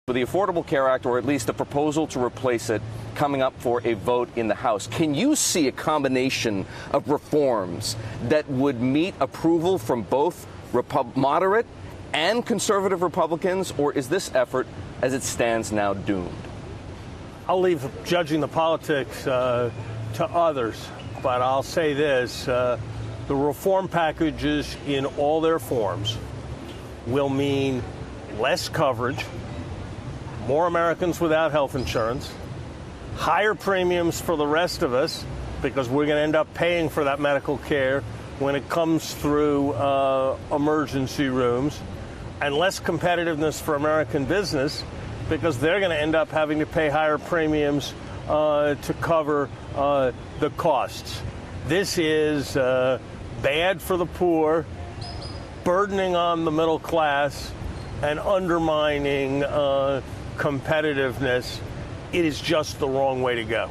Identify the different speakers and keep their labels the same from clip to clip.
Speaker 1: with the Affordable Care Act, or at least a proposal to replace it, coming up for a vote in the House. Can you see a combination of reforms that would meet approval from both moderate and conservative Republicans, or is this effort, as it stands now, doomed?
Speaker 2: I'll leave judging the politics to others, but I'll say this. The reform packages in all their forms will mean less coverage, more Americans without health insurance, higher premiums for the rest of us because we're going to end up paying for that medical care when it comes through emergency rooms, and less competitiveness for American business because they're going to end up having to pay higher premiums to cover the costs. This is bad for the poor, burdening on the middle class, and undermining competitiveness. It is just the wrong way to go.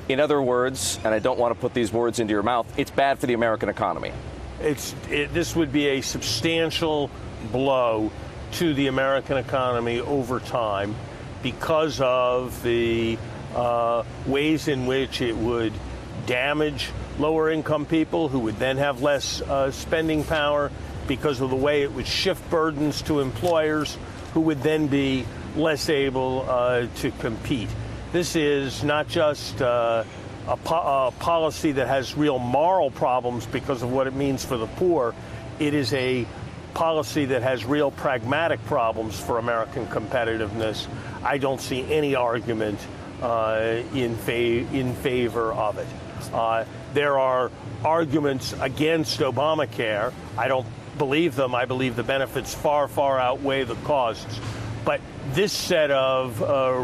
Speaker 1: In other words, and I don't want to put these words into your mouth, it's bad for the American economy.
Speaker 2: This would be a substantial blow to the American economy over time because of the ways in which it would damage lower income people who would then have less spending power, because of the way it would shift burdens to employers who would then be less able to compete. This is not just a policy that has real moral problems because of what it means for the poor. It is a policy that has real pragmatic problems for American competitiveness. I don't see any argument in favor of it. There are arguments against Obamacare. I don't believe them. I believe the benefits far, far outweigh the costs. But this set of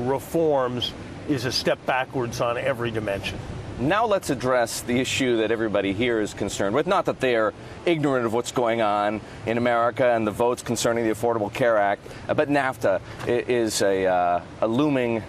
Speaker 2: reforms is a step backwards on every dimension.
Speaker 1: Now let's address the issue that everybody here is concerned with. Not that they're ignorant of what's going on in America and the votes concerning the Affordable Care Act, but NAFTA is a looming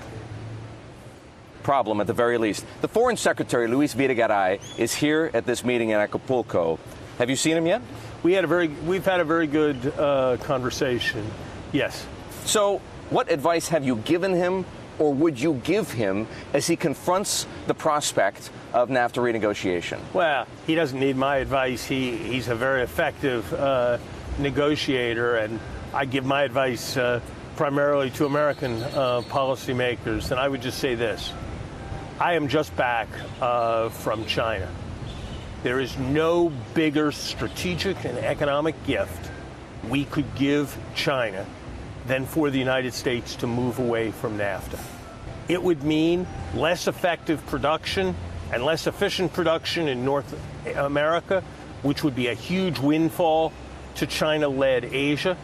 Speaker 1: problem at the very least. The Foreign Secretary, Luis Videgaray, is here at this meeting in Acapulco. Have you seen him yet?
Speaker 2: We've had a very good conversation. Yes.
Speaker 1: So what advice have you given him, or would you give him, as he confronts the prospect of NAFTA renegotiation?
Speaker 2: Well, he doesn't need my advice. He's a very effective negotiator, and I give my advice primarily to American policymakers. And I would just say this. I am just back from China. There is no bigger strategic and economic gift we could give China than for the United States to move away from NAFTA. It would mean less effective production and less efficient production in North America, which would be a huge windfall to China-led Asia.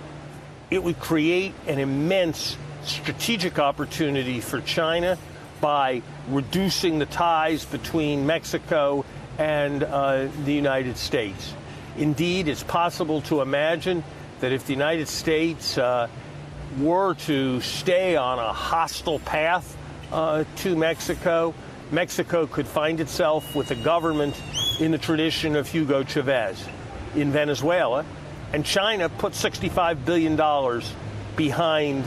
Speaker 2: It would create an immense strategic opportunity for China by reducing the ties between Mexico and the United States. Indeed, it's possible to imagine that if the United States were to stay on a hostile path to Mexico, Mexico could find itself with a government in the tradition of Hugo Chavez in Venezuela, and China put $65 billion behind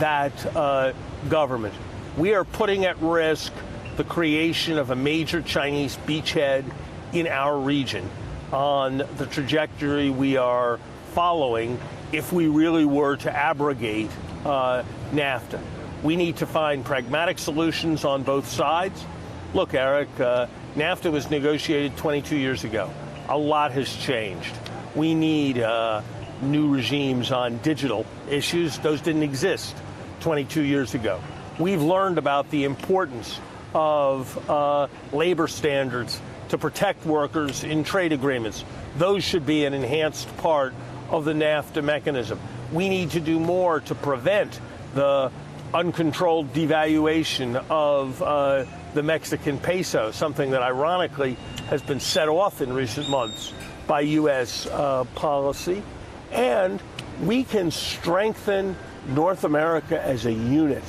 Speaker 2: that government. We are putting at risk the creation of a major Chinese beachhead in our region on the trajectory we are following if we really were to abrogate NAFTA. We need to find pragmatic solutions on both sides. Look, Erik, NAFTA was negotiated 22 years ago. A lot has changed. We need new regimes on digital issues. Those didn't exist 22 years ago. We've learned about the importance of labor standards to protect workers in trade agreements. Those should be an enhanced part of the NAFTA mechanism. We need to do more to prevent the uncontrolled devaluation of the Mexican peso, something that ironically has been set off in recent months by U.S. policy. And we can strengthen North America as a unit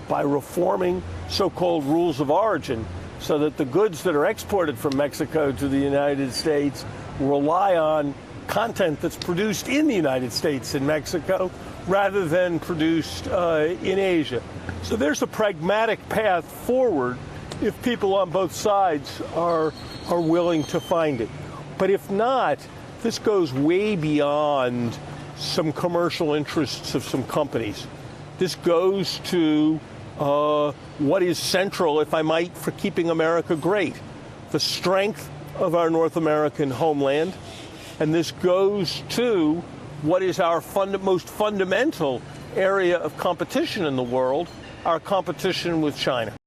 Speaker 2: by reforming so-called rules of origin so that the goods that are exported from Mexico to the United States rely on content that's produced in the United States and Mexico rather than produced in Asia. So there's a pragmatic path forward if people on both sides are willing to find it. But if not, this goes way beyond some commercial interests of some companies. This goes to what is central, if I might, for keeping America great, the strength of our North American homeland. And this goes to what is our most fundamental area of competition in the world, our competition with China.